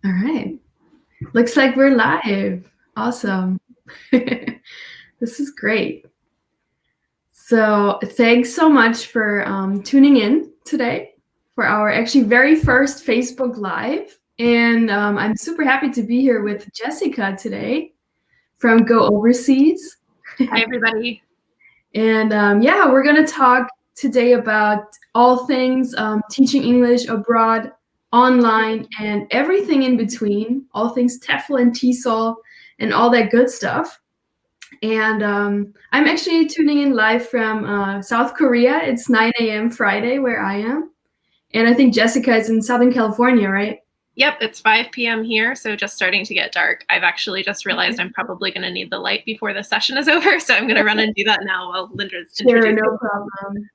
All right. Looks like we're live. Awesome. This is great. So thanks so much for tuning in today for our actually very first Facebook Live. And I'm super happy to be here with Jessica today from Go Overseas. Hi, everybody. And yeah, we're going to talk today about all things teaching English abroad, online, and everything in between, all things TEFL and TESOL and all that good stuff. And I'm actually tuning in live from South Korea. It's 9 a.m. Friday where I am. And I think Jessica is in Southern California, right? Yep, it's 5 p.m. here, so just starting to get dark. I've actually just realized I'm probably going to need the light before the session is over, so I'm going to run and do that now while Linda's introducing. Sure, no problem.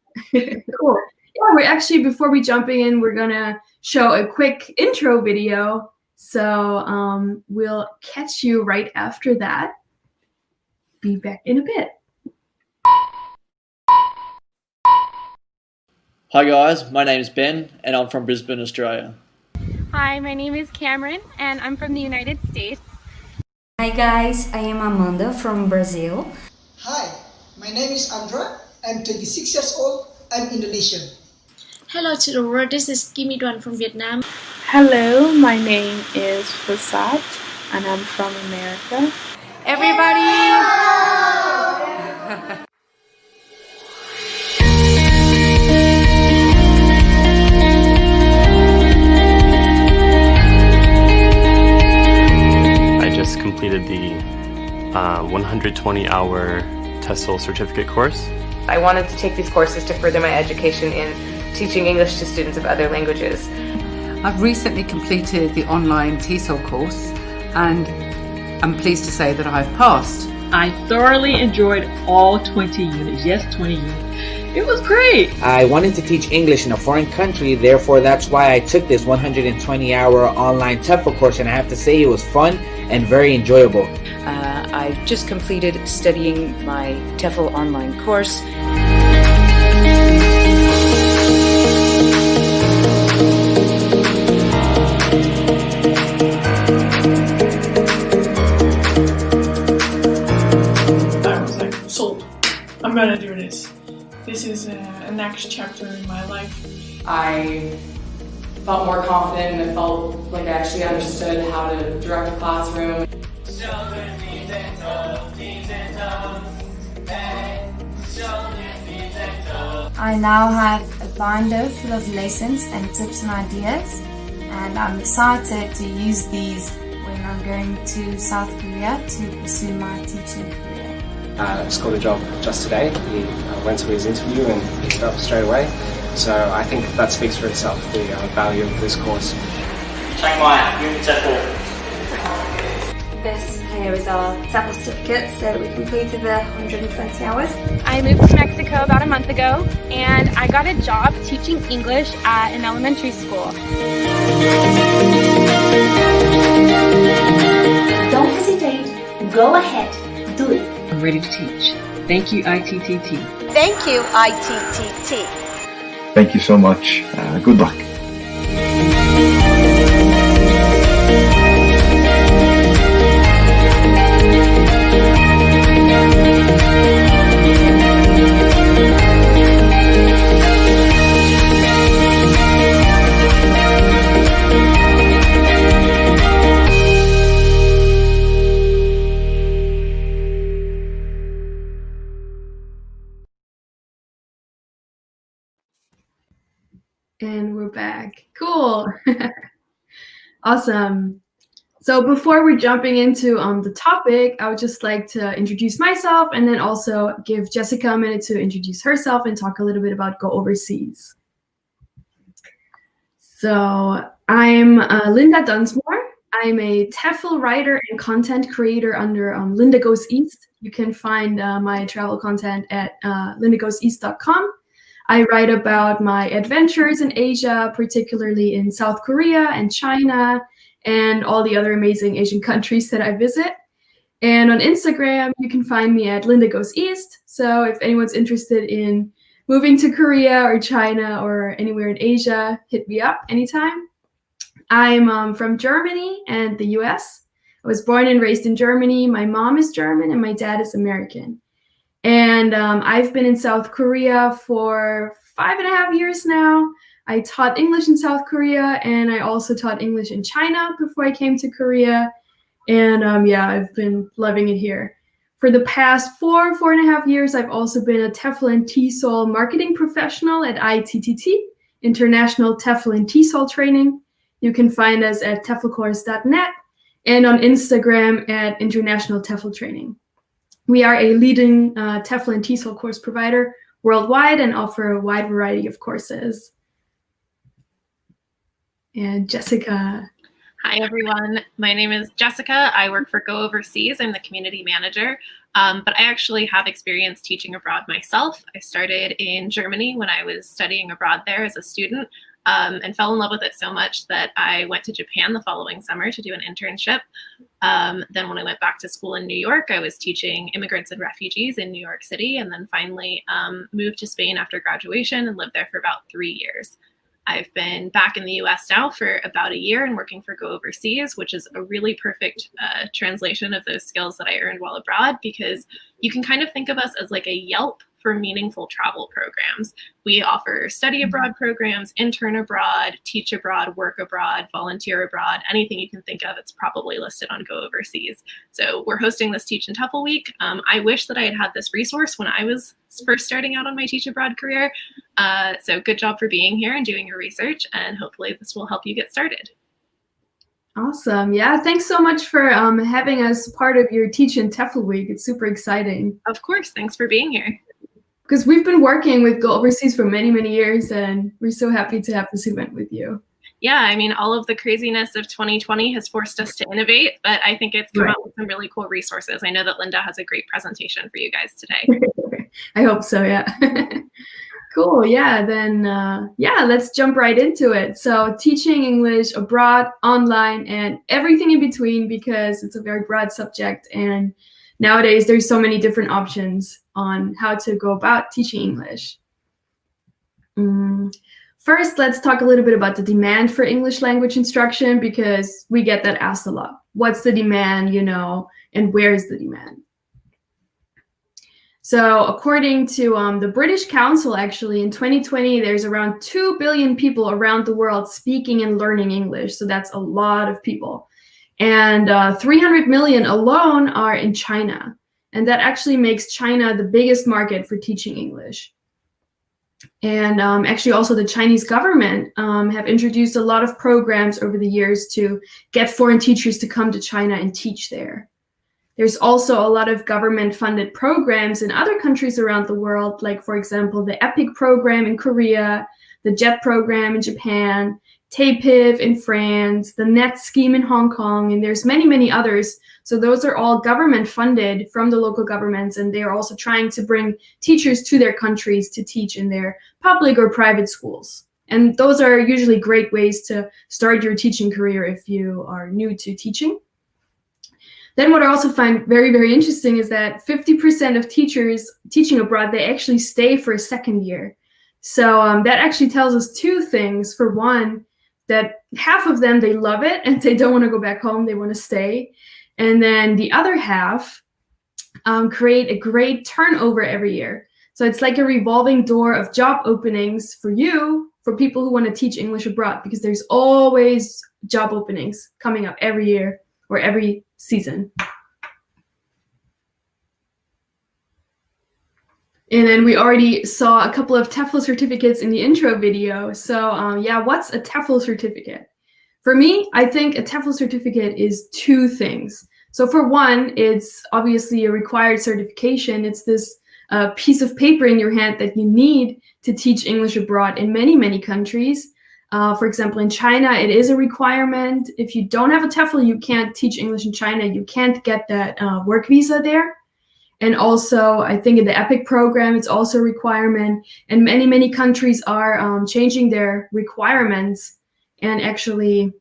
Cool. Yeah, we're actually, before we jump in, we're going to show a quick intro video. So we'll catch you right after that. Be back in a bit. Hi guys, my name is Ben and I'm from Brisbane, Australia. Hi, my name is Cameron and I'm from the United States. Hi guys, I am Amanda from Brazil. Hi, my name is Andra. I'm 26 years old. I'm Indonesian. Hello to the world, this is Kimi Duan from Vietnam. Hello, my name is Fasad and I'm from America. Everybody! I just completed the 120-hour TESOL certificate course. I wanted to take these courses to further my education in teaching English to students of other languages. I've recently completed the online TESOL course and I'm pleased to say that I've passed. I thoroughly enjoyed all 20 units. Yes, 20 units. It was great. I wanted to teach English in a foreign country, therefore that's why I took this 120-hour online TEFL course, and I have to say it was fun and very enjoyable. I just completed studying my TEFL online course. I was like, sold. I'm gonna do this. This is a next chapter in my life. I felt more confident and I felt like I actually understood how to direct a classroom. I now have a binder full of lessons and tips and ideas, and I'm excited to use these when I'm going to South Korea to pursue my teaching career. I just got a job just today. He went to his interview and picked it up straight away. So I think that speaks for itself, the value of this course. This here is our TEFL certificate, so we completed the 120 hours. I moved to Mexico about a month ago and I got a job teaching English at an elementary school. Don't hesitate, go ahead, do it. I'm ready to teach. Thank you, ITTT. Thank you, ITTT. Thank you so much. Good luck. And we're back. Cool. Awesome. So before we're jumping into the topic, I would just like to introduce myself and then also give Jessica a minute to introduce herself and talk a little bit about Go Overseas. So I'm Linda Dunsmore. I'm a TEFL writer and content creator under Linda Goes East. You can find my travel content at lindagoeseast.com. I write about my adventures in Asia, particularly in South Korea and China, and all the other amazing Asian countries that I visit. And on Instagram, you can find me at Linda Goes East. So if anyone's interested in moving to Korea or China or anywhere in Asia, hit me up anytime. I'm from Germany and the US. I was born and raised in Germany. My mom is German and my dad is American. And I've been in South Korea for 5.5 years now. I taught English in South Korea, and I also taught English in China before I came to Korea. And yeah, I've been loving it here. For the past 4.5 years, I've also been a TEFL and TESOL marketing professional at ITTT, International TEFL and TESOL Training. You can find us at teflcourse.net and on Instagram at International TEFL Training. We are a leading TEFL and TESOL course provider worldwide and offer a wide variety of courses. And Jessica. Hi, everyone. My name is Jessica. I work for Go Overseas. I'm the community manager, but I actually have experience teaching abroad myself. I started in Germany when I was studying abroad there as a student, and fell in love with it so much that I went to Japan the following summer to do an internship. Then when I went back to school in New York, I was teaching immigrants and refugees in New York City, and then finally moved to Spain after graduation and lived there for about 3 years. I've been back in the US now for about a year and working for Go Overseas, which is a really perfect translation of those skills that I earned while abroad, because you can kind of think of us as like a Yelp for meaningful travel programs. We offer study abroad programs, intern abroad, teach abroad, work abroad, volunteer abroad, anything you can think of, it's probably listed on Go Overseas. So we're hosting this Teach and TEFL Week. I wish that I had had this resource when I was first starting out on my teach abroad career. So good job for being here and doing your research, and hopefully this will help you get started. Awesome. Yeah, thanks so much for having us part of your Teach and TEFL Week. It's super exciting. Of course. Thanks for being here. Because we've been working with Go Overseas for many, many years, and we're so happy to have this event with you. Yeah, I mean, all of the craziness of 2020 has forced us to innovate, but I think it's come out with some really cool resources. I know that Linda has a great presentation for you guys today. I hope so, yeah. Cool, yeah, then, yeah, let's jump right into it. So teaching English abroad, online, and everything in between, because it's a very broad subject, and nowadays there's so many different options on how to go about teaching English. First, let's talk a little bit about the demand for English language instruction, because we get that asked a lot. What's the demand, you know, and where's the demand? So according to the British Council, actually, in 2020, there's around 2 billion people around the world speaking and learning English. So that's a lot of people. And 300 million alone are in China. And that actually makes China the biggest market for teaching English. And actually also the Chinese government have introduced a lot of programs over the years to get foreign teachers to come to China and teach there. There's also a lot of government-funded programs in other countries around the world, like, for example, the EPIC program in Korea, the JET program in Japan, TEPIV in France, the NET scheme in Hong Kong, and there's many, many others. So those are all government-funded from the local governments, and they are also trying to bring teachers to their countries to teach in their public or private schools. And those are usually great ways to start your teaching career if you are new to teaching. Then what I also find very, very interesting is that 50% of teachers teaching abroad, they actually stay for a second year. So that actually tells us two things. For one, that half of them, they love it and they don't want to go back home, they want to stay. And then the other half create a great turnover every year. So it's like a revolving door of job openings for you, for people who want to teach English abroad, because there's always job openings coming up every year or every season. And then we already saw a couple of TEFL certificates in the intro video. So yeah, what's a TEFL certificate? For me, I think a TEFL certificate is two things. So for one, it's obviously a required certification. It's this piece of paper in your hand that you need to teach English abroad in many, many countries. For example, in China, it is a requirement. If you don't have a TEFL, you can't teach English in China. You can't get that work visa there. And also, I think in the EPIC program, it's also a requirement. And many, many countries are changing their requirements and actually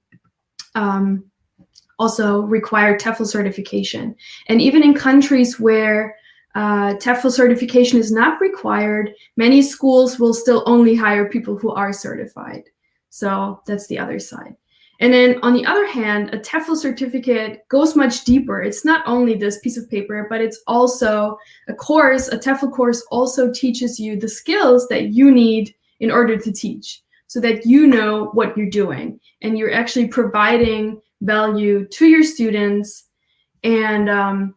also require TEFL certification. And even in countries where TEFL certification is not required, many schools will still only hire people who are certified. So that's the other side. And then on the other hand, a TEFL certificate goes much deeper. It's not only this piece of paper, but it's also a course. A TEFL course also teaches you the skills that you need in order to teach, so that you know what you're doing and you're actually providing value to your students. And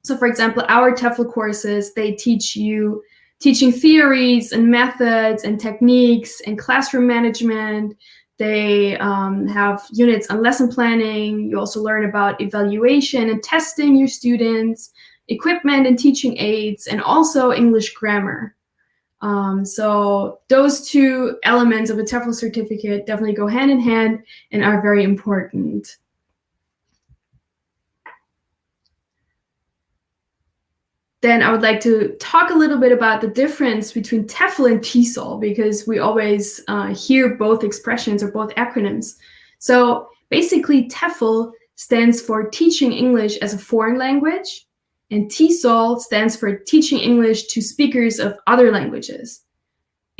so for example, our TEFL courses, they teach you teaching theories and methods and techniques and classroom management. They have units on lesson planning. You also learn about evaluation and testing your students, equipment and teaching aids, and also English grammar. So those two elements of a TEFL certificate definitely go hand in hand and are very important. Then I would like to talk a little bit about the difference between TEFL and TESOL, because we always hear both expressions or both acronyms. So basically, TEFL stands for Teaching English as a Foreign Language, and TESOL stands for Teaching English to Speakers of Other Languages.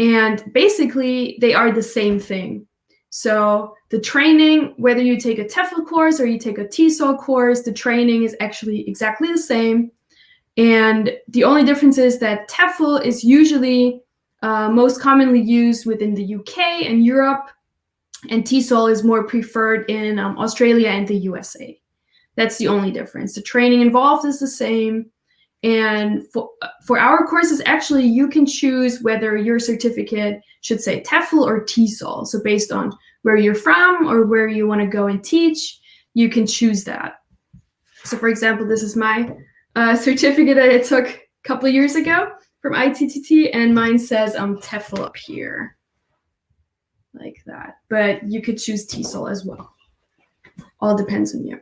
And basically, they are the same thing. So the training, whether you take a TEFL course or you take a TESOL course, the training is actually exactly the same. And the only difference is that TEFL is usually most commonly used within the UK and Europe, and TESOL is more preferred in Australia and the USA. That's the only difference. The training involved is the same. And for our courses, actually, you can choose whether your certificate should say TEFL or TESOL. So based on where you're from or where you want to go and teach, you can choose that. So for example, this is my certificate that I took a couple of years ago from ITTT, and mine says TEFL up here, like that. But you could choose TESOL as well. All depends on you.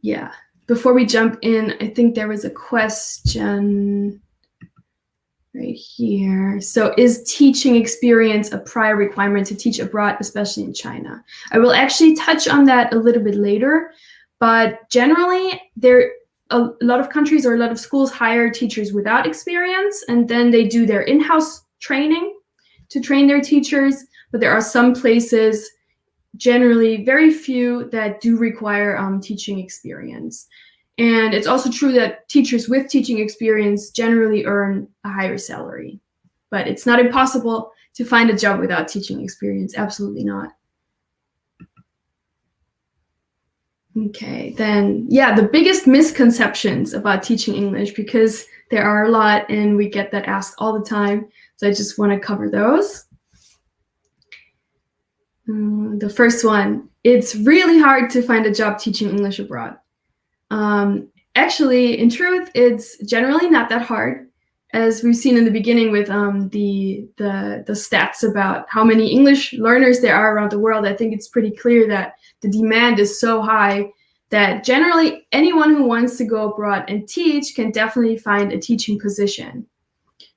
Yeah. Before we jump in, I think there was a question right here. So is teaching experience a prior requirement to teach abroad, especially in China? I will actually touch on that a little bit later, but generally a lot of countries or a lot of schools hire teachers without experience, and then they do their in-house training to train their teachers. But there are some places, generally very few, that do require teaching experience. And it's also true that teachers with teaching experience generally earn a higher salary. But it's not impossible to find a job without teaching experience. Absolutely not. Okay, then, yeah, the biggest misconceptions about teaching English, because there are a lot and we get that asked all the time. So I just want to cover those. The first one, it's really hard to find a job teaching English abroad. Actually, in truth, it's generally not that hard. As we've seen in the beginning with the stats about how many English learners there are around the world, I think it's pretty clear that the demand is so high that generally anyone who wants to go abroad and teach can definitely find a teaching position.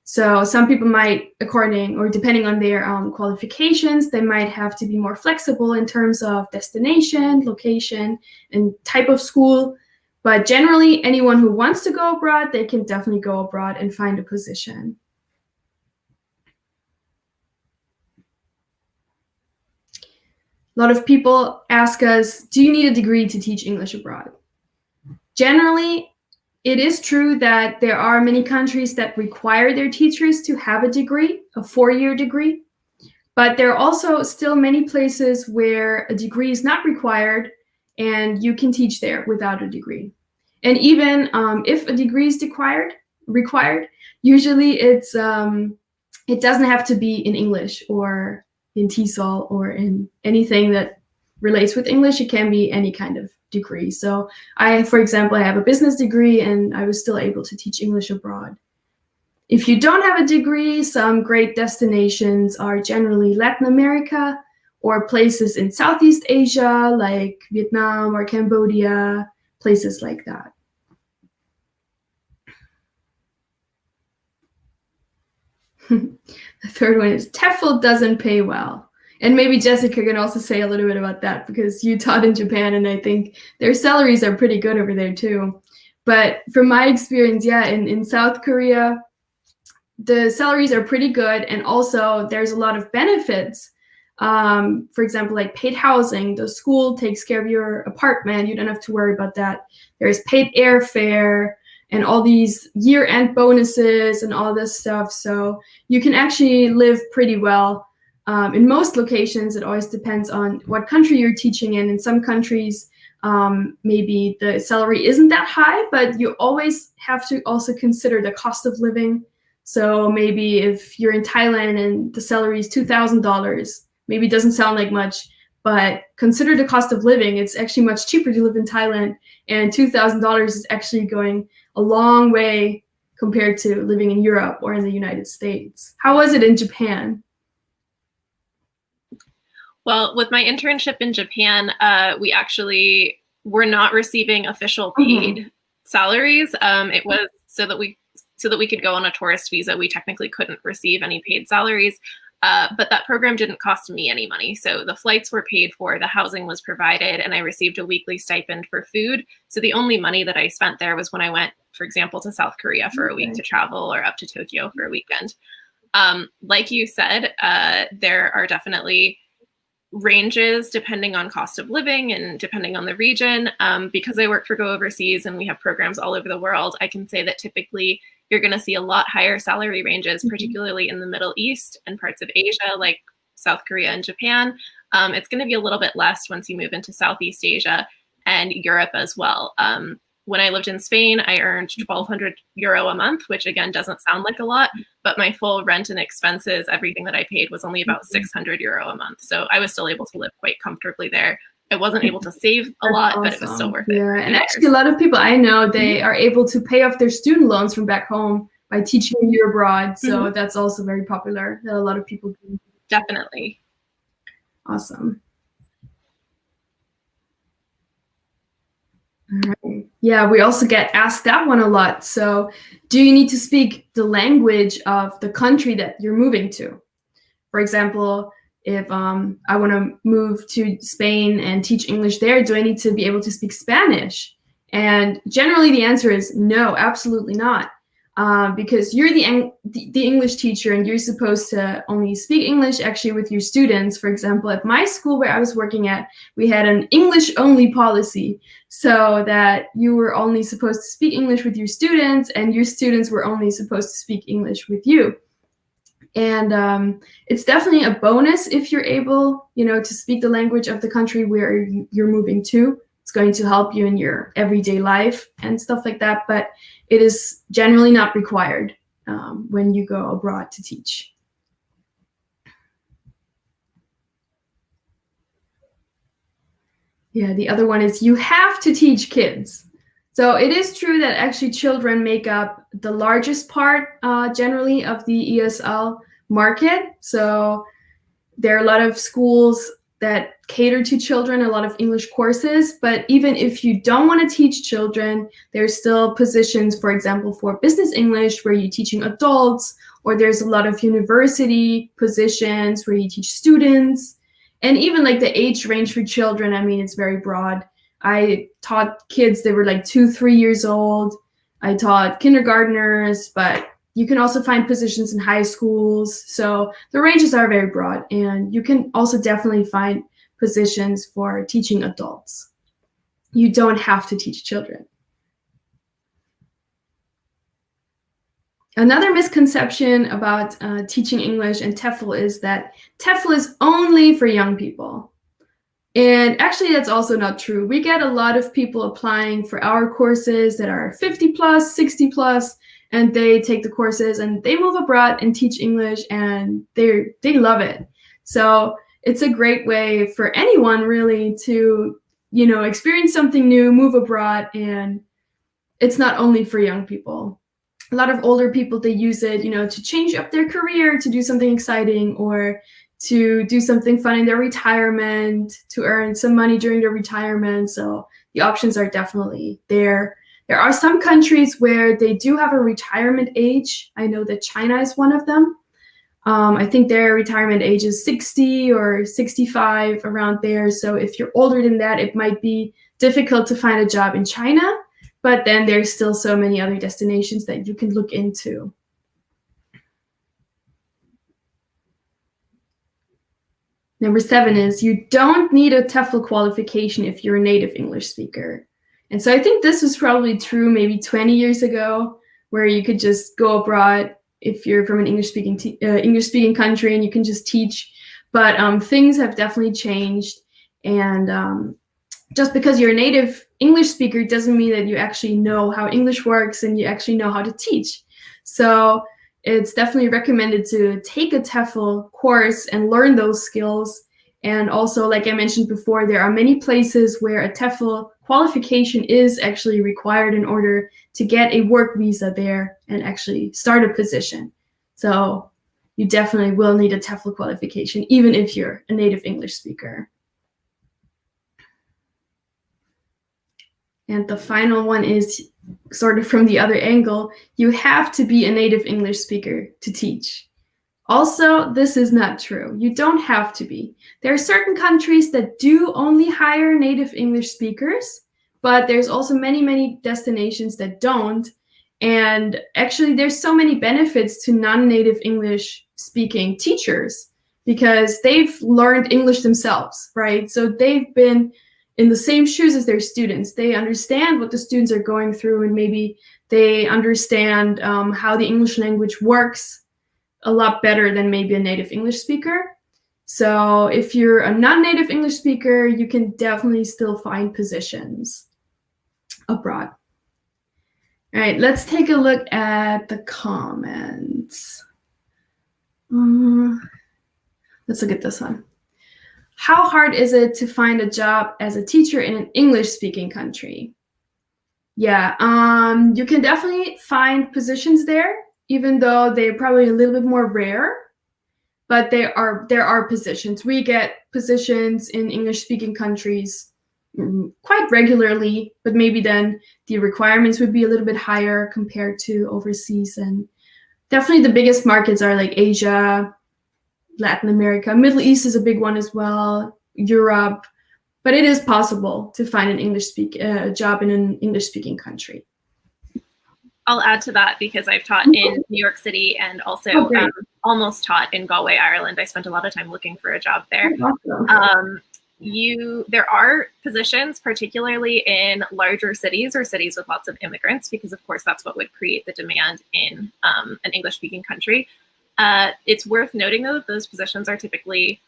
So some people might, according or depending on their qualifications, they might have to be more flexible in terms of destination, location, and type of school. But generally, anyone who wants to go abroad, they can definitely go abroad and find a position. A lot of people ask us, do you need a degree to teach English abroad? Generally, it is true that there are many countries that require their teachers to have a degree, a 4-year degree. But there are also still many places where a degree is not required and you can teach there without a degree. And even if a degree is required, usually it doesn't have to be in English or in TESOL or in anything that relates with English. It can be any kind of degree. So for example, I have a business degree and I was still able to teach English abroad. If you don't have a degree, some great destinations are generally Latin America or places in Southeast Asia like Vietnam or Cambodia, places like that. The third one is TEFL doesn't pay well. And maybe Jessica can also say a little bit about that, because you taught in Japan and I think their salaries are pretty good over there too. But from my experience, yeah, in South Korea, the salaries are pretty good, and also there's a lot of benefits. For example, like paid housing. The school takes care of your apartment. You don't have to worry about that. There's paid airfare and all these year-end bonuses and all this stuff. So you can actually live pretty well. In most locations, it always depends on what country you're teaching in. In some countries, maybe the salary isn't that high, but you always have to also consider the cost of living. So maybe if you're in Thailand and the salary is $2,000, maybe it doesn't sound like much, but consider the cost of living. It's actually much cheaper to live in Thailand, and $2,000 is actually going a long way compared to living in Europe or in the United States. How was it in Japan? Well, with my internship in Japan, we actually were not receiving official paid salaries. It was so that we could go on a tourist visa. We technically couldn't receive any paid salaries, but that program didn't cost me any money. So the flights were paid for, the housing was provided, and I received a weekly stipend for food. So the only money that I spent there was when I went, for example, to South Korea for a week to travel, or up to Tokyo for a weekend. Like you said, there are definitely ranges depending on cost of living and depending on the region. Because I work for Go Overseas and we have programs all over the world, I can say that typically you're going to see a lot higher salary ranges, particularly in the Middle East and parts of Asia, like South Korea and Japan. It's going to be a little bit less once you move into Southeast Asia and Europe as well. When I lived in Spain, I earned €1,200 a month, which again doesn't sound like a lot, but my full rent and expenses, everything that I paid, was only about €600 a month. So I was still able to live quite comfortably there. I wasn't able to save a lot, but it was still worth it. Yeah, and actually a lot of people I know, they are able to pay off their student loans from back home by teaching a year abroad. So that's also very popular that a lot of people do. Definitely. Awesome. All right. Yeah, we also get asked that one a lot. So do you need to speak the language of the country that you're moving to? For example, if I want to move to Spain and teach English there, do I need to be able to speak Spanish? And generally the answer is no, absolutely not. Because you're the English teacher and you're supposed to only speak English actually with your students. For example, at my school where I was working at, we had an English-only policy, so that you were only supposed to speak English with your students and your students were only supposed to speak English with you. And it's definitely a bonus if you're able, to speak the language of the country where you're moving to. It's going to help you in your everyday life and stuff like that, but it is generally not required when you go abroad to teach. Yeah, the other one is you have to teach kids. So it is true that actually children make up the largest part generally of the ESL market. So there are a lot of schools that cater to children, a lot of English courses, but even if you don't want to teach children, there's still positions, for example, for business English where you're teaching adults, or there's a lot of university positions where you teach students, and even like the age range for children, I mean, it's very broad. I taught kids that were like 2-3 years old. I taught kindergartners, but you can also find positions in high schools. So the ranges are very broad, and you can also definitely find positions for teaching adults. You don't have to teach children. Another misconception about teaching English and TEFL is that TEFL is only for young people. And actually, that's also not true. We get a lot of people applying for our courses that are 50 plus, 60 plus, and they take the courses and they move abroad and teach English, and they love it. So it's a great way for anyone really to, experience something new, move abroad, and it's not only for young people. A lot of older people, they use it, to change up their career, to do something exciting, or to do something fun in their retirement, to earn some money during their retirement. So the options are definitely there. There are some countries where they do have a retirement age. I know that China is one of them. I think their retirement age is 60 or 65, around there. So if you're older than that, it might be difficult to find a job in China, but then there's still so many other destinations that you can look into. Number 7 is you don't need a TEFL qualification if you're a native English speaker. And so I think this was probably true maybe 20 years ago, where you could just go abroad if you're from an English-speaking country and you can just teach. But things have definitely changed. And just because you're a native English speaker doesn't mean that you actually know how English works and you actually know how to teach. So it's definitely recommended to take a TEFL course and learn those skills. And also, like I mentioned before, there are many places where a TEFL qualification is actually required in order to get a work visa there and actually start a position. So you definitely will need a TEFL qualification, even if you're a native English speaker. And the final one is sort of from the other angle. You have to be a native English speaker to teach. Also, this is not true. You don't have to be. There are certain countries that do only hire native English speakers, but there's also many, many destinations that don't. And actually, there's so many benefits to non-native English speaking teachers because they've learned English themselves, right? So they've been in the same shoes as their students. They understand what the students are going through, and maybe they understand how the English language works a lot better than maybe a native English speaker. So if you're a non-native English speaker, you can definitely still find positions abroad. All right, let's take a look at the comments. Let's look at this one. How hard is it to find a job as a teacher in an English-speaking country? Yeah, you can definitely find positions there, even though they're probably a little bit more rare. But there are positions. We get positions in English-speaking countries quite regularly, but maybe then the requirements would be a little bit higher compared to overseas. And definitely the biggest markets are like Asia, Latin America, Middle East is a big one as well, Europe, but it is possible to find an job in an English-speaking country. I'll add to that because I've taught in New York City and also almost taught in Galway, Ireland. I spent a lot of time looking for a job there. Awesome. There are positions, particularly in larger cities or cities with lots of immigrants, because of course that's what would create the demand in an English-speaking country. It's worth noting though that those positions are typically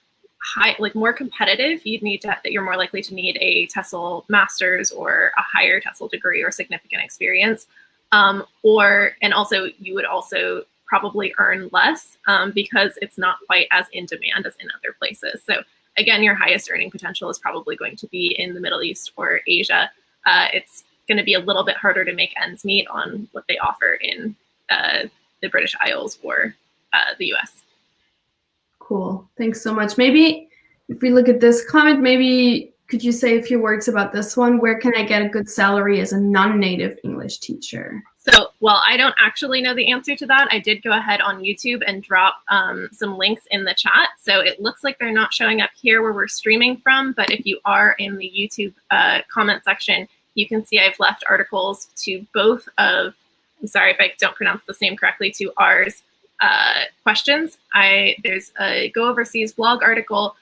more competitive. You're more likely to need a TESOL master's or a higher TESOL degree or significant experience. And also you would also probably earn less because it's not quite as in demand as in other places. So again, your highest earning potential is probably going to be in the Middle East or Asia. It's going to be a little bit harder to make ends meet on what they offer in the British Isles or the US. Cool. Thanks so much. Maybe if we look at this comment, maybe could you say a few words about this one? Where can I get a good salary as a non-native English teacher? So, well, I don't actually know the answer to that. I did go ahead on YouTube and drop some links in the chat. So it looks like they're not showing up here where we're streaming from, but if you are in the YouTube comment section, you can see I've left articles to both of, I'm sorry if I don't pronounce this name correctly, to ours questions. There's a Go Overseas blog article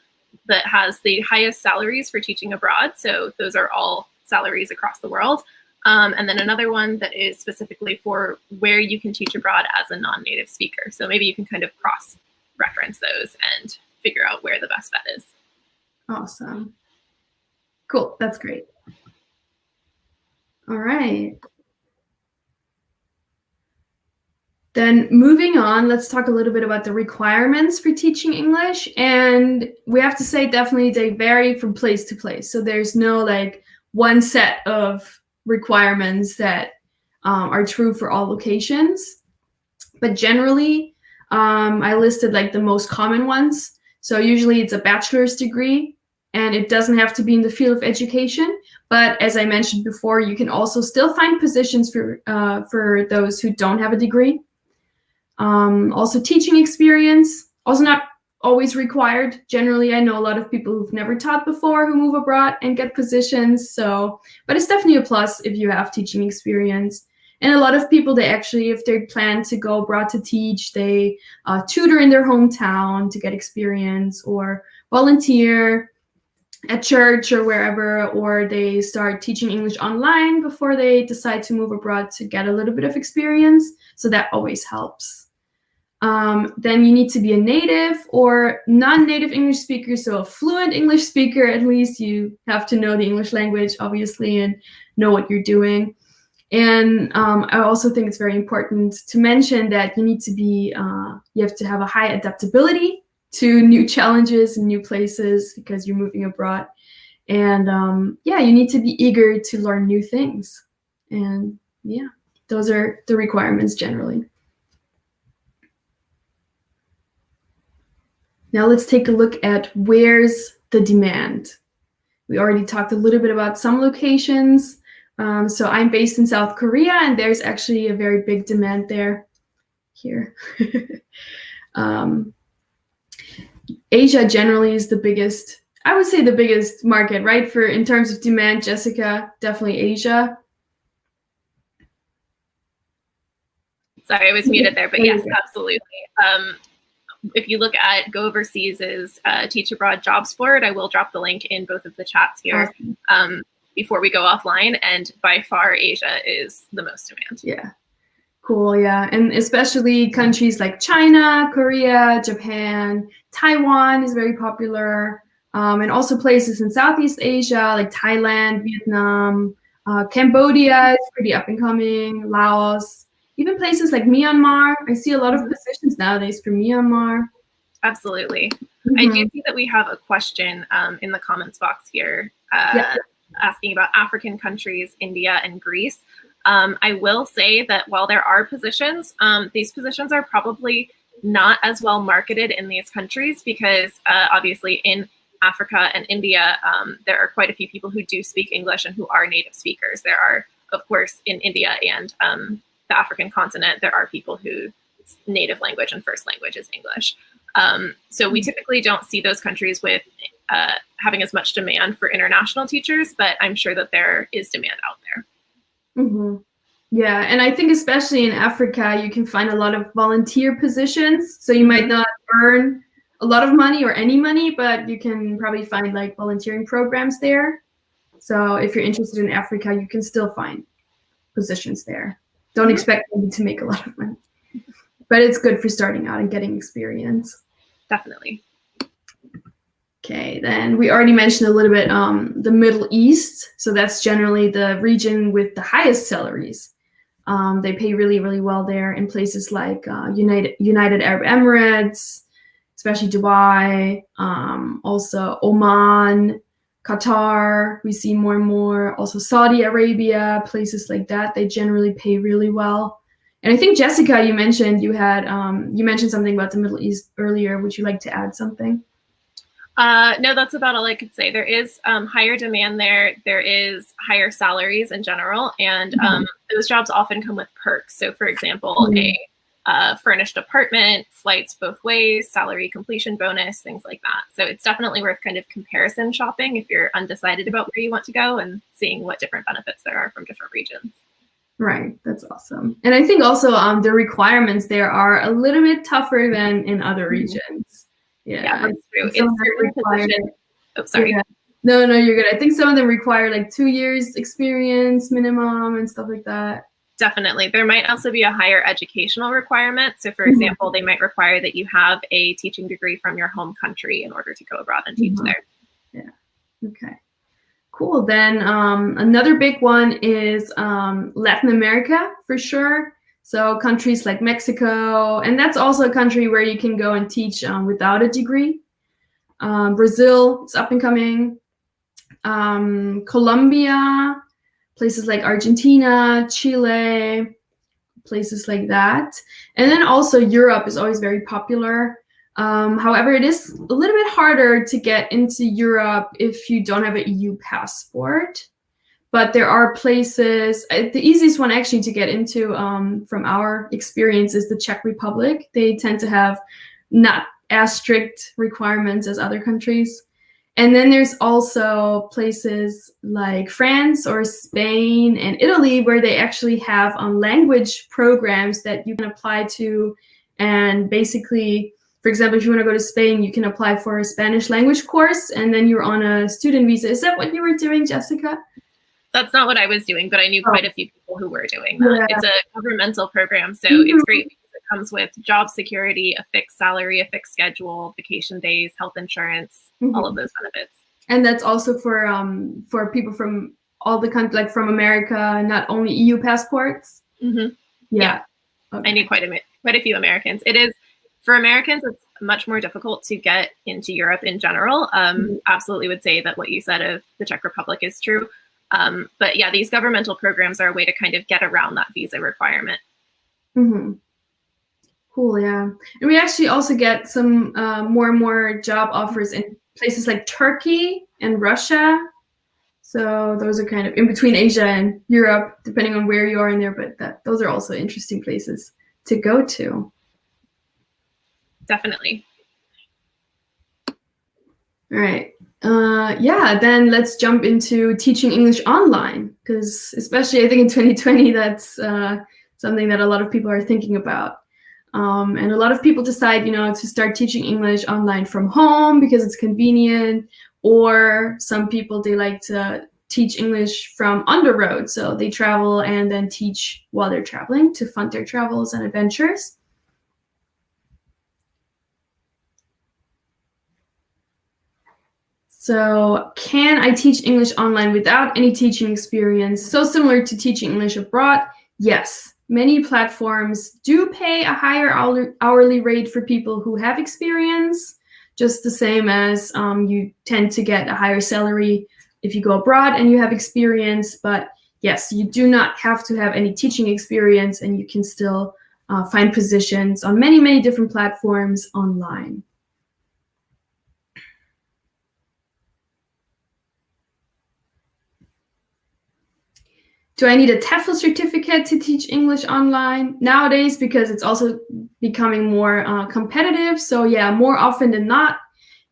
that has the highest salaries for teaching abroad. So those are all salaries across the world. And then another one that is specifically for where you can teach abroad as a non-native speaker. So maybe you can kind of cross-reference those and figure out where the best bet is. Awesome. Cool. That's great. All right. Then moving on, let's talk a little bit about the requirements for teaching English. And we have to say definitely they vary from place to place. So there's no like one set of requirements that are true for all locations. But generally, I listed like the most common ones. So usually it's a bachelor's degree, and it doesn't have to be in the field of education. But as I mentioned before, you can also still find positions for those who don't have a degree. Also teaching experience, also not always required. Generally, I know a lot of people who've never taught before who move abroad and get positions. So, but it's definitely a plus if you have teaching experience. And a lot of people, they actually, if they plan to go abroad to teach, they tutor in their hometown to get experience, or volunteer at church or wherever, or they start teaching English online before they decide to move abroad to get a little bit of experience. So that always helps. Then you need to be a native or non-native English speaker, so a fluent English speaker. At least you have to know the English language, obviously, and know what you're doing. And I also think it's very important to mention that you need to be, you have to have a high adaptability to new challenges and new places because you're moving abroad. And yeah, you need to be eager to learn new things. And yeah, those are the requirements generally. Now let's take a look at where's the demand. We already talked a little bit about some locations. So I'm based in South Korea, and there's actually a very big demand there. Here. Asia generally is the biggest, I would say the biggest market, right? For in terms of demand, Jessica, definitely Asia. Sorry, I was muted there, but yes, absolutely. If you look at Go Overseas' Teach Abroad Jobs Board, I will drop the link in both of the chats here before we go offline. And by far, Asia is the most demand. Yeah, cool. Yeah, and especially countries like China, Korea, Japan, Taiwan is very popular, and also places in Southeast Asia like Thailand, Vietnam, Cambodia is pretty up and coming, Laos. Even places like Myanmar, I see a lot of positions nowadays for Myanmar. Absolutely. I do see that we have a question in the comments box here asking about African countries, India and Greece. I will say that while there are positions, these positions are probably not as well marketed in these countries because obviously in Africa and India, there are quite a few people who do speak English and who are native speakers. There are, of course, in India and the African continent, there are people whose native language and first language is English. So we typically don't see those countries with having as much demand for international teachers, but I'm sure that there is demand out there. Yeah, and I think especially in Africa, you can find a lot of volunteer positions. So you might not earn a lot of money or any money, but you can probably find like volunteering programs there. So if you're interested in Africa, you can still find positions there. Don't expect maybe to make a lot of money, but it's good for starting out and getting experience. Definitely. Okay, then we already mentioned a little bit the Middle East. So that's generally the region with the highest salaries. They pay really, really well there in places like United Arab Emirates, especially Dubai, also Oman, Qatar, we see more and more. Also Saudi Arabia, places like that, they generally pay really well. And I think, Jessica, you mentioned you had you mentioned something about the Middle East earlier. Would you like to add something? No, that's about all I could say. There is higher demand there. There is higher salaries in general, and those jobs often come with perks. So, for example, a furnished apartment, flights both ways, salary completion bonus, things like that. So it's definitely worth kind of comparison shopping if you're undecided about where you want to go and seeing what different benefits there are from different regions. Right, that's awesome. And I think also the requirements there are a little bit tougher than in other regions. Yeah, that's true. Oh, sorry. Yeah. No, you're good. I think some of them require like 2 years experience minimum and stuff like that. Definitely. There might also be a higher educational requirement. So for example, they might require that you have a teaching degree from your home country in order to go abroad and teach there. Yeah. Okay. Cool. Then another big one is Latin America for sure. So countries like Mexico, and that's also a country where you can go and teach without a degree. Brazil is up and coming. Colombia, places like Argentina, Chile, places like that. And then also Europe is always very popular. However, it is a little bit harder to get into Europe if you don't have an EU passport. But there are places, the easiest one actually to get into from our experience is the Czech Republic. They tend to have not as strict requirements as other countries. And then there's also places like France or Spain and Italy where they actually have language programs that you can apply to. And basically, for example, if you want to go to Spain, you can apply for a Spanish language course, and then you're on a student visa. Is that what you were doing, Jessica? That's not what I was doing, but I knew quite a few people who were doing that. Yeah. It's a governmental program, so it's great because it comes with job security, a fixed salary, a fixed schedule, vacation days, health insurance, all of those benefits. And that's also for people from all the countries, like from America, not only EU passports. Yeah. Okay. I knew quite a few Americans. It is, for Americans, it's much more difficult to get into Europe in general. Absolutely would say that what you said of the Czech Republic is true. But yeah, these governmental programs are a way to kind of get around that visa requirement. Cool, yeah. And we actually also get some more and more job offers in places like Turkey and Russia. So those are kind of in between Asia and Europe, depending on where you are in there. But those are also interesting places to go to. Definitely. All right. Yeah, then let's jump into teaching English online, because especially I think in 2020, that's something that a lot of people are thinking about. And a lot of people decide, to start teaching English online from home because it's convenient, or some people, they like to teach English from on the road. So they travel and then teach while they're traveling to fund their travels and adventures. So can I teach English online without any teaching experience? So similar to teaching English abroad? Yes. Many platforms do pay a higher hourly rate for people who have experience, just the same as you tend to get a higher salary if you go abroad and you have experience. But yes, you do not have to have any teaching experience, and you can still find positions on many, many different platforms online. Do I need a TEFL certificate to teach English online? Nowadays, because it's also becoming more competitive. So yeah, more often than not,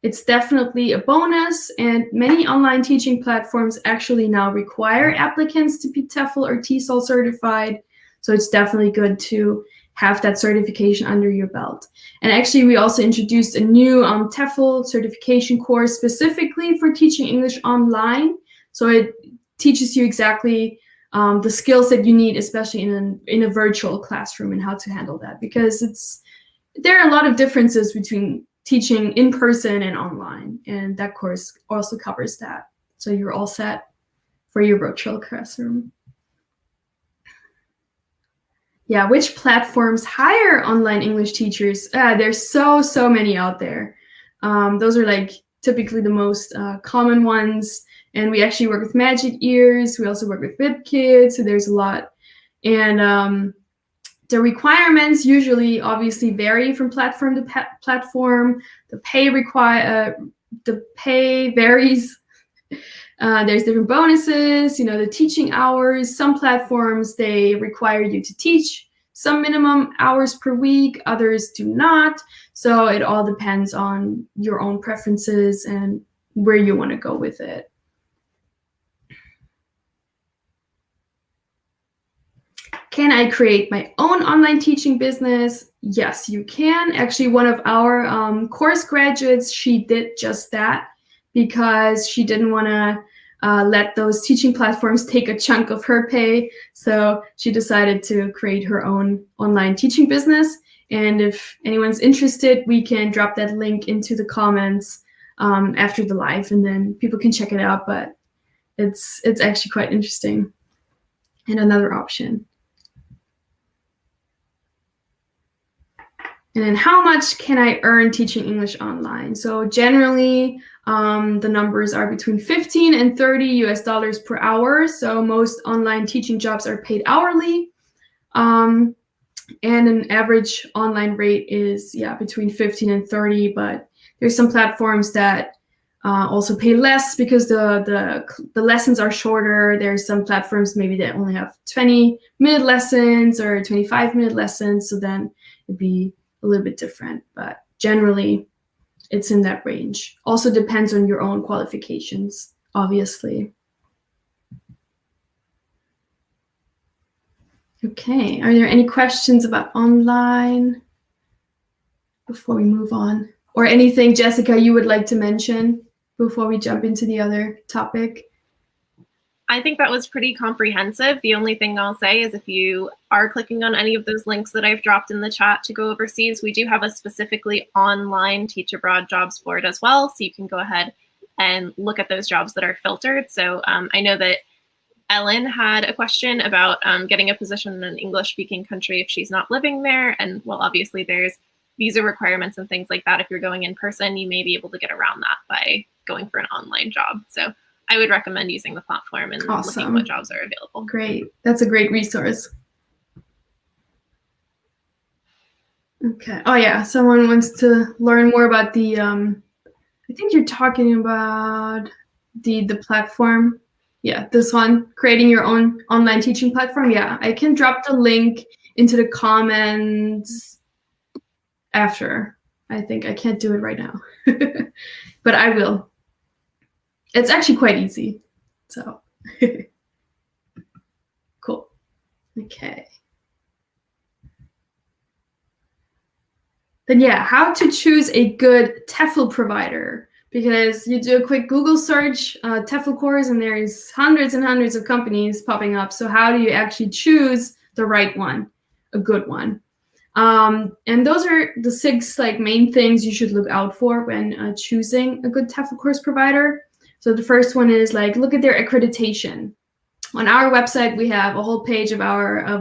it's definitely a bonus. And many online teaching platforms actually now require applicants to be TEFL or TESOL certified. So it's definitely good to have that certification under your belt. And actually, we also introduced a new TEFL certification course specifically for teaching English online. So it teaches you exactly the skills that you need, especially in a virtual classroom, and how to handle that, because there are a lot of differences between teaching in person and online, and that course also covers that. So you're all set for your virtual classroom. Yeah, which platforms hire online English teachers? There's so many out there. Those are like typically the most common ones. And we actually work with Magic Ears. We also work with WebKids, so there's a lot. And the requirements usually obviously vary from platform to platform. The pay varies. There's different bonuses, the teaching hours. Some platforms, they require you to teach some minimum hours per week. Others do not. So it all depends on your own preferences and where you want to go with it. Can I create my own online teaching business? Yes, you can. Actually, one of our course graduates, she did just that because she didn't want to let those teaching platforms take a chunk of her pay. So she decided to create her own online teaching business. And if anyone's interested, we can drop that link into the comments after the live, and then people can check it out. But it's actually quite interesting and another option. And then how much can I earn teaching English online? So generally, the numbers are between $15 and $30 per hour. So most online teaching jobs are paid hourly. And an average online rate is, between 15 and 30, but there's some platforms that also pay less because the lessons are shorter. There's some platforms maybe that only have 20-minute lessons or 25-minute lessons. So then it'd be a little bit different, but generally it's in that range. Also depends on your own qualifications, obviously. Okay, are there any questions about online before we move on? Or anything, Jessica, you would like to mention before we jump into the other topic? I think that was pretty comprehensive. The only thing I'll say is if you are clicking on any of those links that I've dropped in the chat to go overseas, we do have a specifically online Teach Abroad jobs board as well. So you can go ahead and look at those jobs that are filtered. So I know that Ellen had a question about getting a position in an English-speaking country if she's not living there. And well, obviously there's visa requirements and things like that. If you're going in person, you may be able to get around that by going for an online job. So I would recommend using the platform and looking at what jobs are available. Great. That's a great resource. Okay. Oh yeah, someone wants to learn more about the, I think you're talking about the platform. Yeah, this one, creating your own online teaching platform. Yeah, I can drop the link into the comments after. I think I can't do it right now, but I will. It's actually quite easy, so cool. Okay. Then yeah, how to choose a good TEFL provider. Because you do a quick Google search, TEFL course, and there's hundreds and hundreds of companies popping up. So how do you actually choose the right one, a good one? And those are the 6 main things you should look out for when choosing a good TEFL course provider. So the first one is look at their accreditation. On our website, we have a whole page of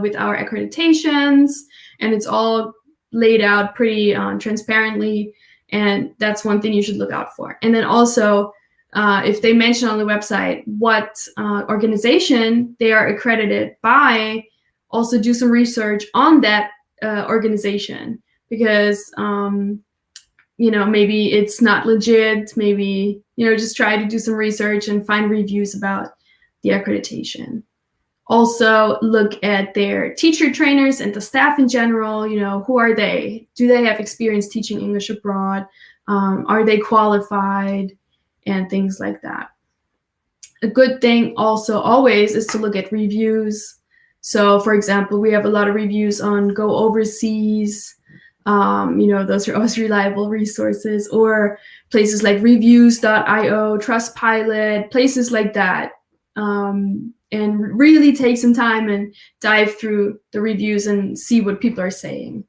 with our accreditations, and it's all laid out pretty transparently. And that's one thing you should look out for. And then also, if they mention on the website what organization they are accredited by, also do some research on that organization. Because, maybe it's not legit. Maybe, just try to do some research and find reviews about the accreditation. Also, look at their teacher trainers and the staff in general. Who are they? Do they have experience teaching English abroad? Are they qualified? And things like that. A good thing also always is to look at reviews. So, for example, we have a lot of reviews on Go Overseas. Those are always reliable resources. Or places like reviews.io, Trustpilot, places like that. And really take some time and dive through the reviews and see what people are saying.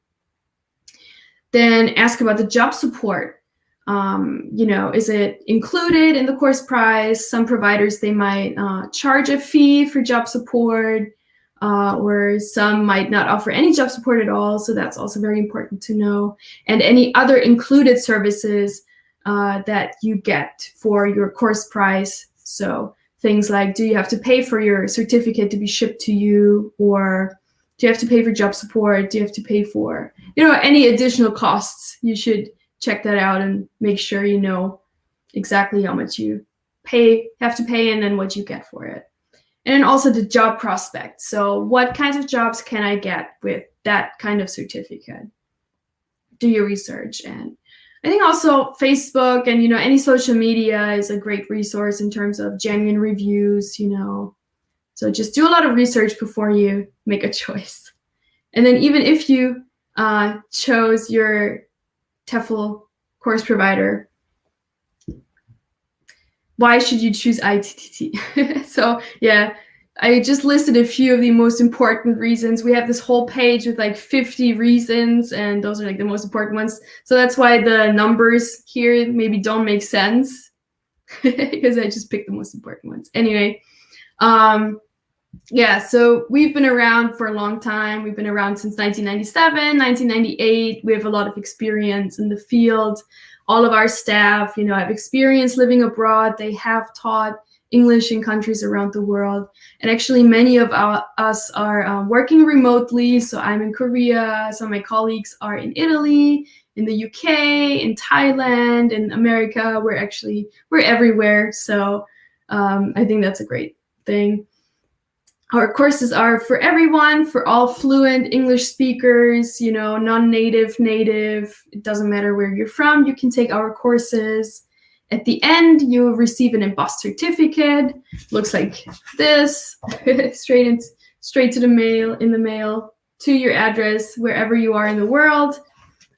Then ask about the job support. Is it included in the course price? Some providers, they might charge a fee for job support, or some might not offer any job support at all. So that's also very important to know. And any other included services that you get for your course price. So things like, do you have to pay for your certificate to be shipped to you? Or do you have to pay for job support? Do you have to pay for, any additional costs? You should check that out and make sure you know exactly how much you have to pay and then what you get for it. And then also the job prospect. So what kinds of jobs can I get with that kind of certificate? Do your research. And I think also Facebook and, any social media is a great resource in terms of genuine reviews, So just do a lot of research before you make a choice. And then even if you chose your TEFL course provider, why should you choose ITTT? So yeah, I just listed a few of the most important reasons. We have this whole page with 50 reasons, and those are the most important ones. So that's why the numbers here maybe don't make sense, because I just picked the most important ones. Anyway, yeah, so we've been around for a long time. We've been around since 1997, 1998. We have a lot of experience in the field. All of our staff, have experience living abroad. They have taught English in countries around the world. And actually many of us are working remotely. So I'm in Korea. Some of my colleagues are in Italy, in the UK, in Thailand, in America. We're everywhere. So I think that's a great thing. Our courses are for everyone, for all fluent English speakers, you know, non-native, native. It doesn't matter where you're from, you can take our courses. At the end, you'll receive an embossed certificate. Looks like this, straight to the mail, in the mail, to your address, wherever you are in the world.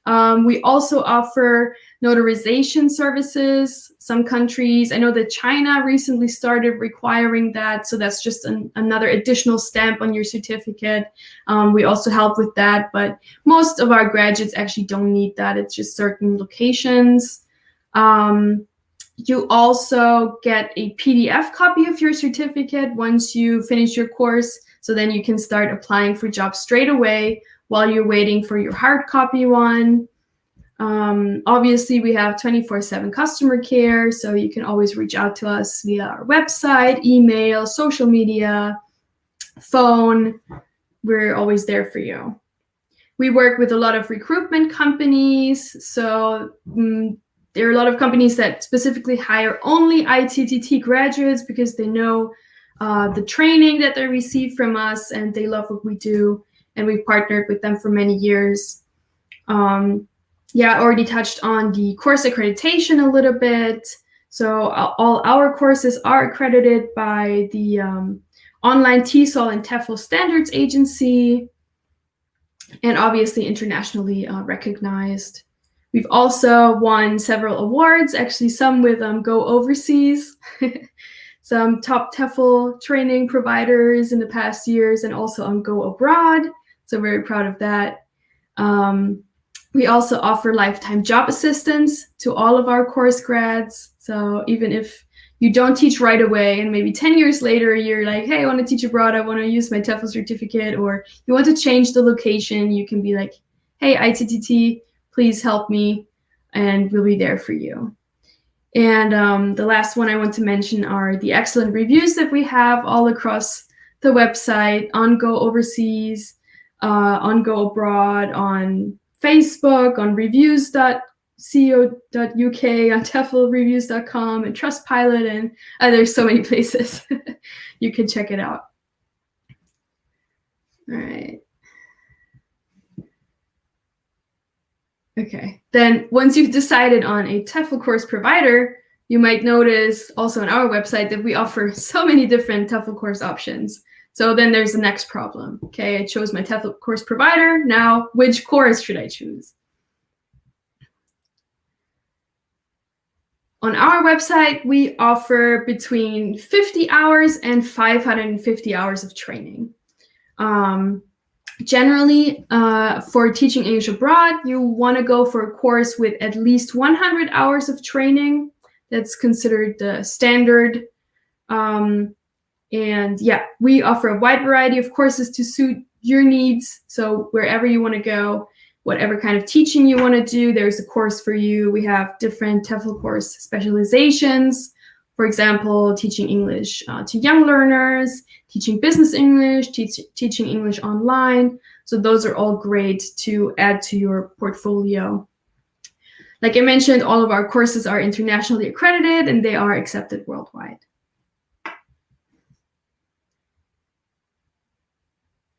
We also offer notarization services. Some countries, I know that China recently started requiring that, so that's just another additional stamp on your certificate. We also help with that, but most of our graduates actually don't need that. It's just certain locations. You also get a PDF copy of your certificate once you finish your course, so then you can start applying for jobs straight away while you're waiting for your hard copy one. Obviously, we have 24/7 customer care, so you can always reach out to us via our website, email, social media, phone. We're always there for you. We work with a lot of recruitment companies, so there are a lot of companies that specifically hire only ITTT graduates because they know the training that they receive from us and they love what we do, and we've partnered with them for many years. Yeah, I already touched on the course accreditation a little bit. So all our courses are accredited by the online TESOL and TEFL Standards Agency, and obviously internationally recognized. We've also won several awards, actually some with Go Overseas, some top TEFL training providers in the past years, and also on Go Abroad. So very proud of that. We also offer lifetime job assistance to all of our course grads. So even if you don't teach right away and maybe 10 years later, you're like, hey, I want to teach abroad, I want to use my TEFL certificate, or you want to change the location, you can be like, hey, ITTT, please help me, and we'll be there for you. And the last one I want to mention are the excellent reviews that we have all across the website, on Go Overseas, on Go Abroad, on Facebook, on reviews.co.uk, on TEFLreviews.com, and Trustpilot, and there's so many places you can check it out. All right. Okay, then once you've decided on a TEFL course provider, you might notice also on our website that we offer so many different TEFL course options. So then there's the next problem. Okay, I chose my TEFL course provider. Now, which course should I choose? On our website, we offer between 50 hours and 550 hours of training. Generally, for teaching English abroad, you want to go for a course with at least 100 hours of training. That's considered the standard. And yeah, we offer a wide variety of courses to suit your needs. So wherever you want to go, whatever kind of teaching you want to do, there's a course for you. We have different TEFL course specializations. For example, teaching English to young learners, teaching business English, teaching English online. So those are all great to add to your portfolio. Like I mentioned, all of our courses are internationally accredited and they are accepted worldwide.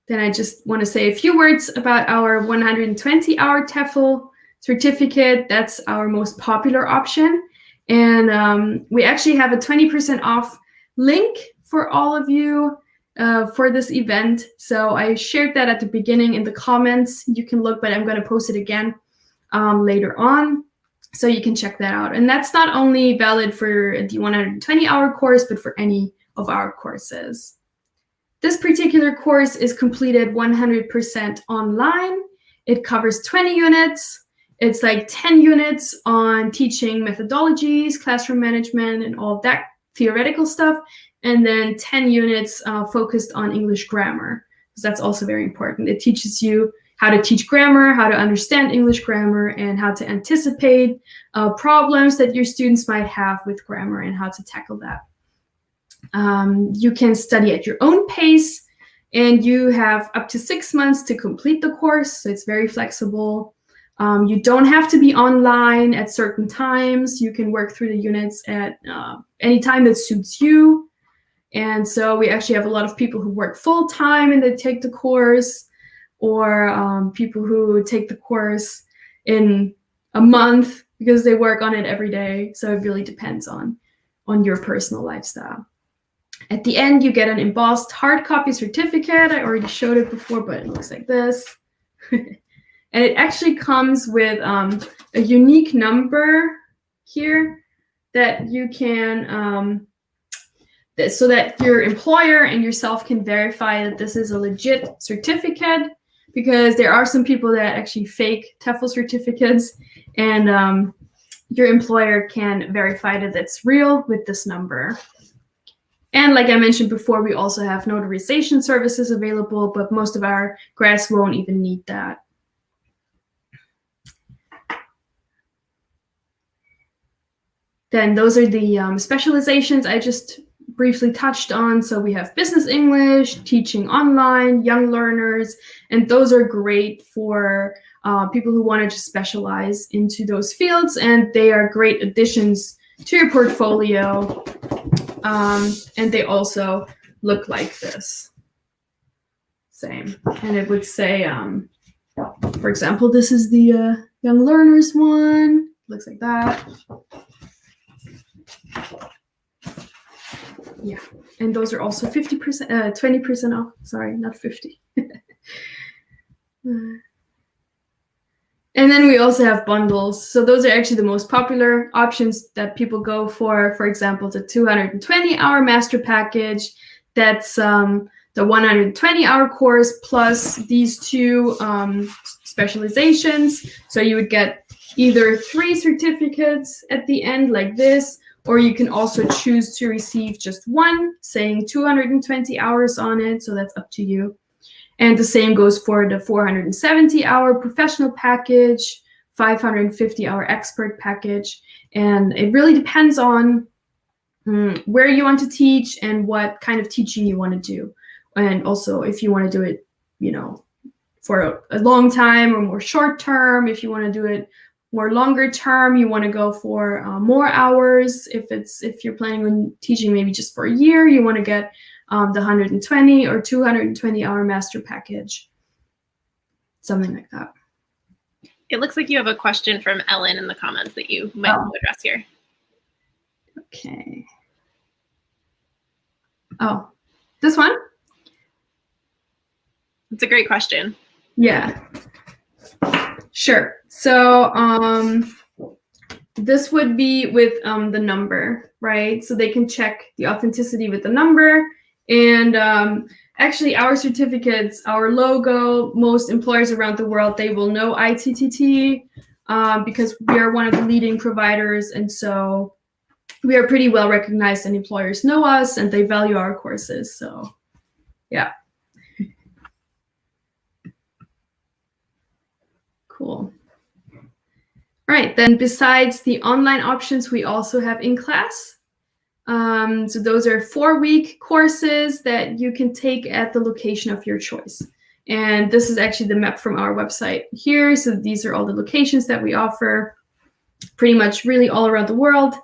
Then I just want to say a few words about our 120-hour TEFL certificate. That's our most popular option. And we actually have a 20% off link for all of you for this event. So I shared that at the beginning in the comments. You can look, but I'm going to post it again later on. So you can check that out. And that's not only valid for the 120-hour course, but for any of our courses. This particular course is completed 100% online. It covers 20 units. It's like 10 units on teaching methodologies, classroom management, and all of that theoretical stuff. And then 10 units focused on English grammar, because that's also very important. It teaches you how to teach grammar, how to understand English grammar, and how to anticipate problems that your students might have with grammar and how to tackle that. You can study at your own pace, and you have up to 6 months to complete the course, so it's very flexible. You don't have to be online at certain times. You can work through the units at any time that suits you. And so we actually have a lot of people who work full-time and they take the course, or people who take the course in a month because they work on it every day. So it really depends on your personal lifestyle. At the end, you get an embossed hard copy certificate. I already showed it before, but it looks like this. And it actually comes with a unique number here that you can, so that your employer and yourself can verify that this is a legit certificate, because there are some people that actually fake TEFL certificates, and your employer can verify that it's real with this number. And like I mentioned before, we also have notarization services available, but most of our grads won't even need that. Then those are the specializations I just briefly touched on. So we have business English, teaching online, young learners, and those are great for people who want to just specialize into those fields, and they are great additions to your portfolio. And they also look like this. Same. And it would say, for example, this is the young learners one. Looks like that. Yeah, and those are also 50%, 20% off. Sorry, not 50. And then we also have bundles. So those are actually the most popular options that people go for. For example, the 220-hour master package. That's the 120-hour course plus these two specializations. So you would get either 3 certificates at the end like this, or you can also choose to receive just one, saying 220 hours on it. So that's up to you. And the same goes for the 470-hour professional package, 550-hour expert package. And it really depends on where you want to teach and what kind of teaching you want to do. And also if you want to do it, you know, for a long time or more short term. If you want to do it more longer term, you want to go for more hours. If you're planning on teaching maybe just for a year, you want to get the 120 or 220-hour master package, something like that. It looks like you have a question from Ellen in the comments that you might want to address here. Okay. Oh, this one? It's a great question. Yeah. Sure. So this would be with the number, right? So they can check the authenticity with the number. And actually, our certificates, our logo, most employers around the world, they will know ITTT because we are one of the leading providers. And so we are pretty well recognized, and employers know us and they value our courses. So yeah. Cool. All right, then besides the online options, we also have in-class. So those are 4-week courses that you can take at the location of your choice. And this is actually the map from our website here. So these are all the locations that we offer, pretty much really all around the world.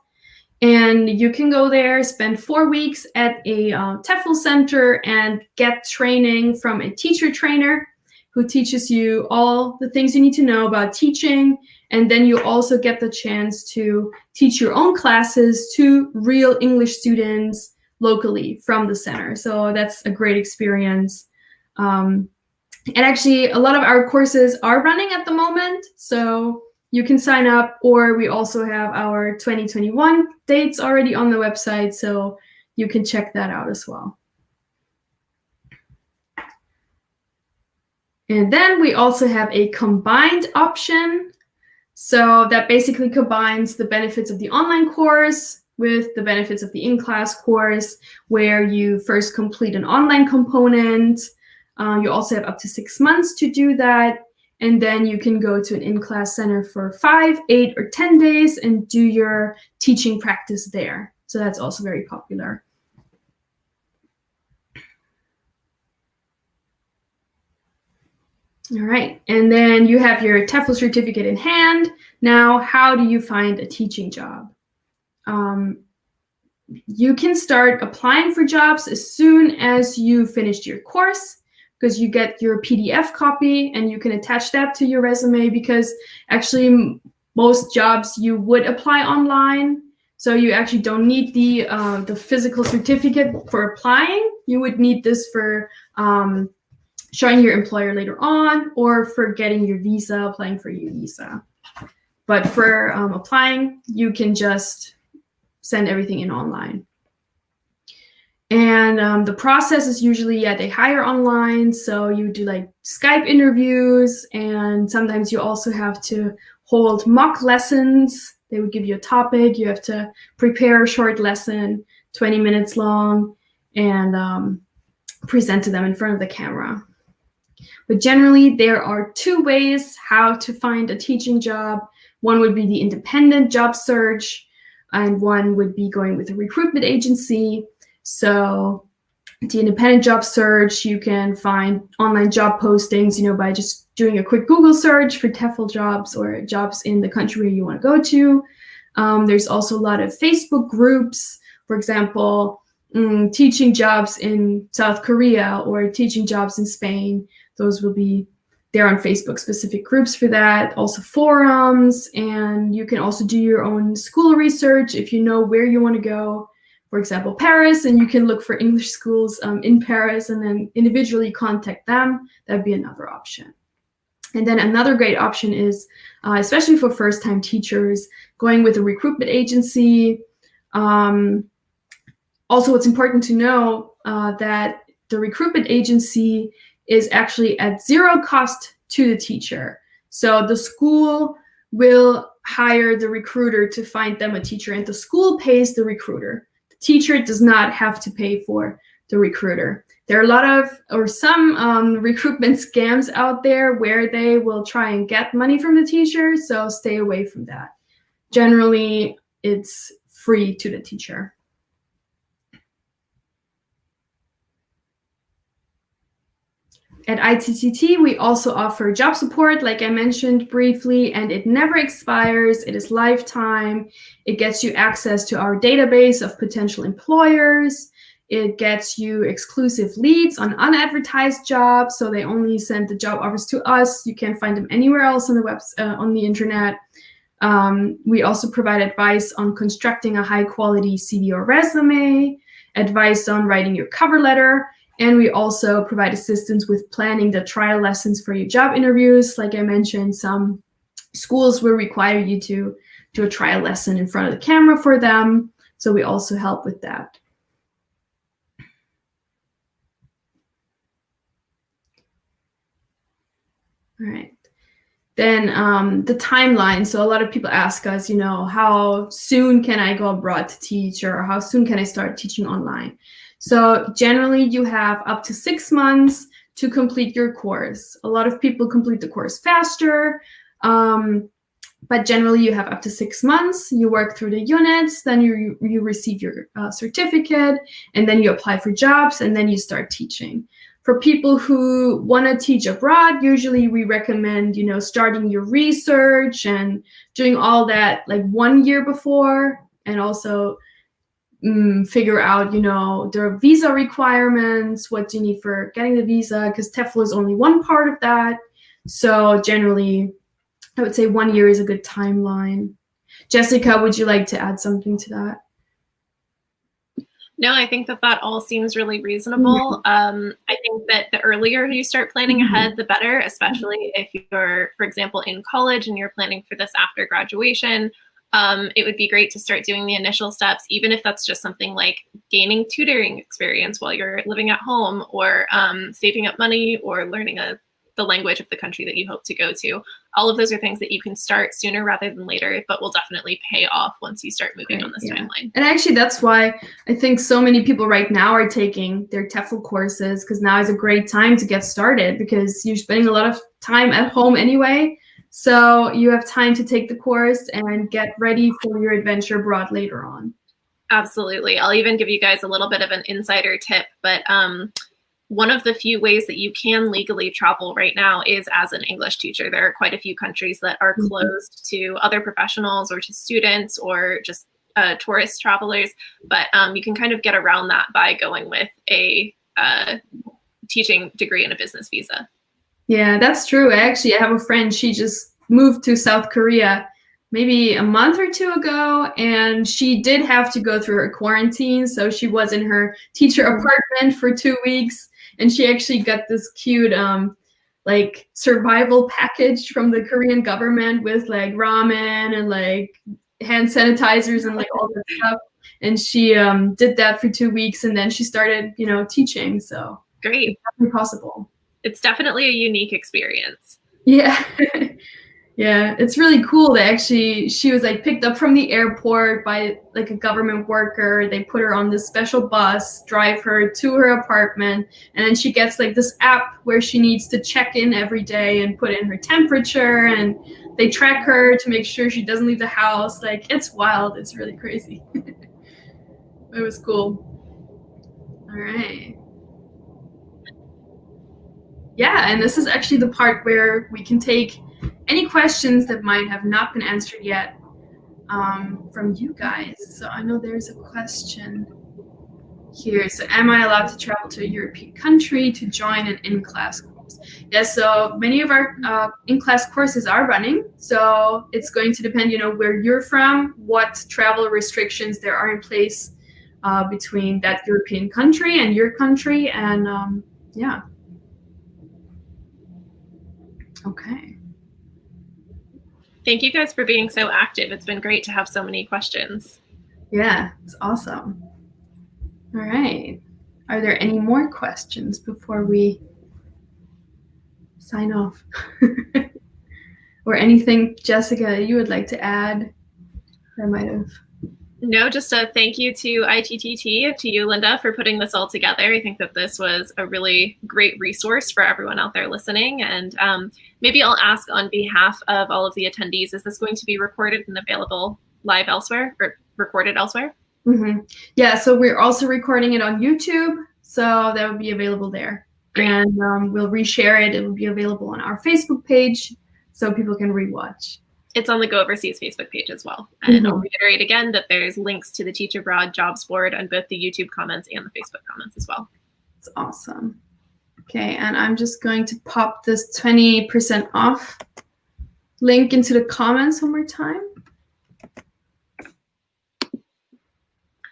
And you can go there, spend 4 weeks at a TEFL center and get training from a teacher trainer who teaches you all the things you need to know about teaching. And then you also get the chance to teach your own classes to real English students locally from the center. So that's a great experience. And actually, a lot of our courses are running at the moment. So you can sign up, or we also have our 2021 dates already on the website. So you can check that out as well. And then we also have a combined option. So that basically combines the benefits of the online course with the benefits of the in-class course, where you first complete an online component. You also have up to 6 months to do that. And then you can go to an in-class center for 5, 8, or 10 days and do your teaching practice there. So that's also very popular. All right, and then you have your TEFL certificate in hand. Now, how do you find a teaching job? you can start applying for jobs as soon as you finished your course, because you get your PDF copy and you can attach that to your resume, because actually most jobs you would apply online. So you actually don't need the physical certificate for applying. You would need this for showing your employer later on, or for getting your visa, applying for your visa. But for applying, you can just send everything in online. And the process is usually, they hire online. So you do like Skype interviews, and sometimes you also have to hold mock lessons. They would give you a topic. You have to prepare a short lesson, 20 minutes long, and present to them in front of the camera. But generally, there are two ways how to find a teaching job. One would be the independent job search, and one would be going with a recruitment agency. So the independent job search, you can find online job postings, by just doing a quick Google search for TEFL jobs or jobs in the country where you want to go to. There's also a lot of Facebook groups, for example, teaching jobs in South Korea or teaching jobs in Spain. Those will be there on Facebook, specific groups for that. Also forums, and you can also do your own school research if you know where you want to go. For example, Paris, and you can look for English schools in Paris and then individually contact them. That'd be another option. And then another great option is, especially for first-time teachers, going with a recruitment agency. Also, what's important to know that the recruitment agency is actually at zero cost to the teacher. So the school will hire the recruiter to find them a teacher, and the school pays the recruiter. The teacher does not have to pay for the recruiter. There are a lot of, or some recruitment scams out there where they will try and get money from the teacher, so stay away from that. Generally, it's free to the teacher. At ITTT, we also offer job support, like I mentioned briefly, and it never expires. It is lifetime. It gets you access to our database of potential employers. It gets you exclusive leads on unadvertised jobs, so they only send the job offers to us. You can't find them anywhere else on the on the internet. We also provide advice on constructing a high-quality CV or resume, advice on writing your cover letter, and we also provide assistance with planning the trial lessons for your job interviews. Like I mentioned, some schools will require you to do a trial lesson in front of the camera for them, so we also help with that. All right. Then the timeline. So a lot of people ask us, how soon can I go abroad to teach, or how soon can I start teaching online? So generally, you have up to 6 months to complete your course. A lot of people complete the course faster, but generally you have up to 6 months. You work through the units, then you receive your certificate, and then you apply for jobs, and then you start teaching. For people who want to teach abroad, usually we recommend, starting your research and doing all that like 1 year before, and also figure out, the visa requirements, what do you need for getting the visa, because TEFL is only one part of that. So generally, I would say 1 year is a good timeline. Jessica, would you like to add something to that? No, I think that all seems really reasonable. I think that the earlier you start planning ahead, the better, especially if you're, for example, in college and you're planning for this after graduation. It would be great to start doing the initial steps, even if that's just something like gaining tutoring experience while you're living at home, or saving up money, or learning the language of the country that you hope to go to. All of those are things that you can start sooner rather than later, but will definitely pay off once you start moving on this timeline. And actually, that's why I think so many people right now are taking their TEFL courses, because now is a great time to get started, because you're spending a lot of time at home anyway. So you have time to take the course and get ready for your adventure abroad later on. Absolutely. I'll even give you guys a little bit of an insider tip, but one of the few ways that you can legally travel right now is as an English teacher. There are quite a few countries that are closed to other professionals or to students, or just tourist travelers, but you can kind of get around that by going with a teaching degree and a business visa. Yeah, that's true. I have a friend, she just moved to South Korea maybe a month or two ago, and she did have to go through her quarantine. So she was in her teacher apartment for 2 weeks, and she actually got this cute like survival package from the Korean government with like ramen and like hand sanitizers and like all that stuff. And she did that for 2 weeks, and then she started, teaching. So great. It's definitely possible. It's definitely a unique experience. Yeah. Yeah, it's really cool that actually she was like picked up from the airport by like a government worker. They put her on this special bus, drive her to her apartment, and then she gets like this app where she needs to check in every day and put in her temperature, and they track her to make sure she doesn't leave the house. Like, it's wild. It's really crazy. It was cool. All right. Yeah, and this is actually the part where we can take any questions that might have not been answered yet from you guys. So I know there's a question here. So am I allowed to travel to a European country to join an in-class course? Yes, so many of our in-class courses are running. So it's going to depend, where you're from, what travel restrictions there are in place between that European country and your country. And yeah. Okay. Thank you guys for being so active. It's been great to have so many questions. Yeah, it's awesome. All right. Are there any more questions before we sign off? Or anything, Jessica, you would like to add? I might have. No, just a thank you to ITTT, to you, Linda, for putting this all together. I think that this was a really great resource for everyone out there listening. And maybe I'll ask on behalf of all of the attendees, is this going to be recorded and available live elsewhere or recorded elsewhere? Mm-hmm. Yeah, so we're also recording it on YouTube, so that will be available there. Great. And we'll reshare it. It will be available on our Facebook page so people can rewatch. It's on the Go Overseas Facebook page as well. And I'll reiterate again that there's links to the Teach Abroad jobs board on both the YouTube comments and the Facebook comments as well. It's awesome. Okay, and I'm just going to pop this 20% off link into the comments one more time.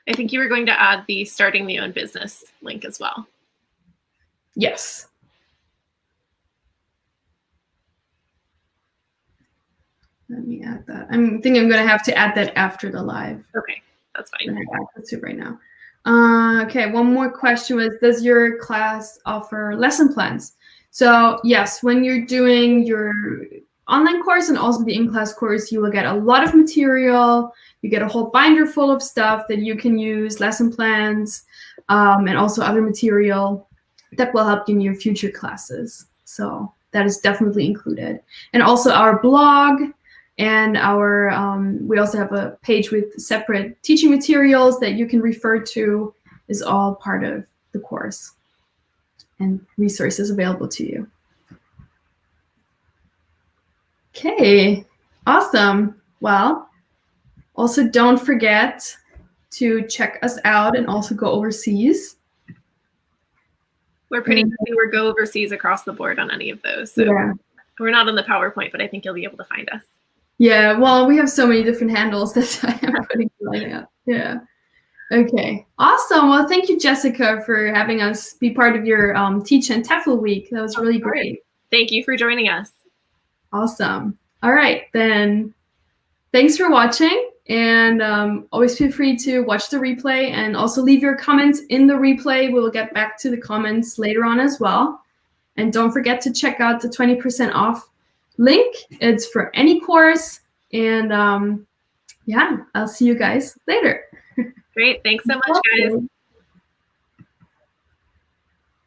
I think you were going to add the starting the own business link as well. Yes. Let me add that. I think I'm going to have to add that after the live. Okay, that's fine. Let's do it right now. Okay, one more question was, does your class offer lesson plans? So yes, when you're doing your online course and also the in-class course, you will get a lot of material. You get a whole binder full of stuff that you can use, lesson plans, and also other material that will help you in your future classes. So that is definitely included. And also our blog and our, we also have a page with separate teaching materials that you can refer to, is all part of the course and resources available to you. Okay, awesome. Well, also don't forget to check us out and also Go Overseas. We're pretty busy. We're Go Overseas across the board on any of those. So yeah. We're not on the PowerPoint, but I think you'll be able to find us. Yeah, well, we have so many different handles that I am putting lining up. Yeah. Okay, awesome. Well, thank you, Jessica, for having us be part of your Teach and TEFL week. That was really great. Thank you for joining us. Awesome. All right, then thanks for watching. And always feel free to watch the replay and also leave your comments in the replay. We'll get back to the comments later on as well. And don't forget to check out the 20% off link. It's for any course. And yeah, I'll see you guys later. Great. Thanks so much, guys.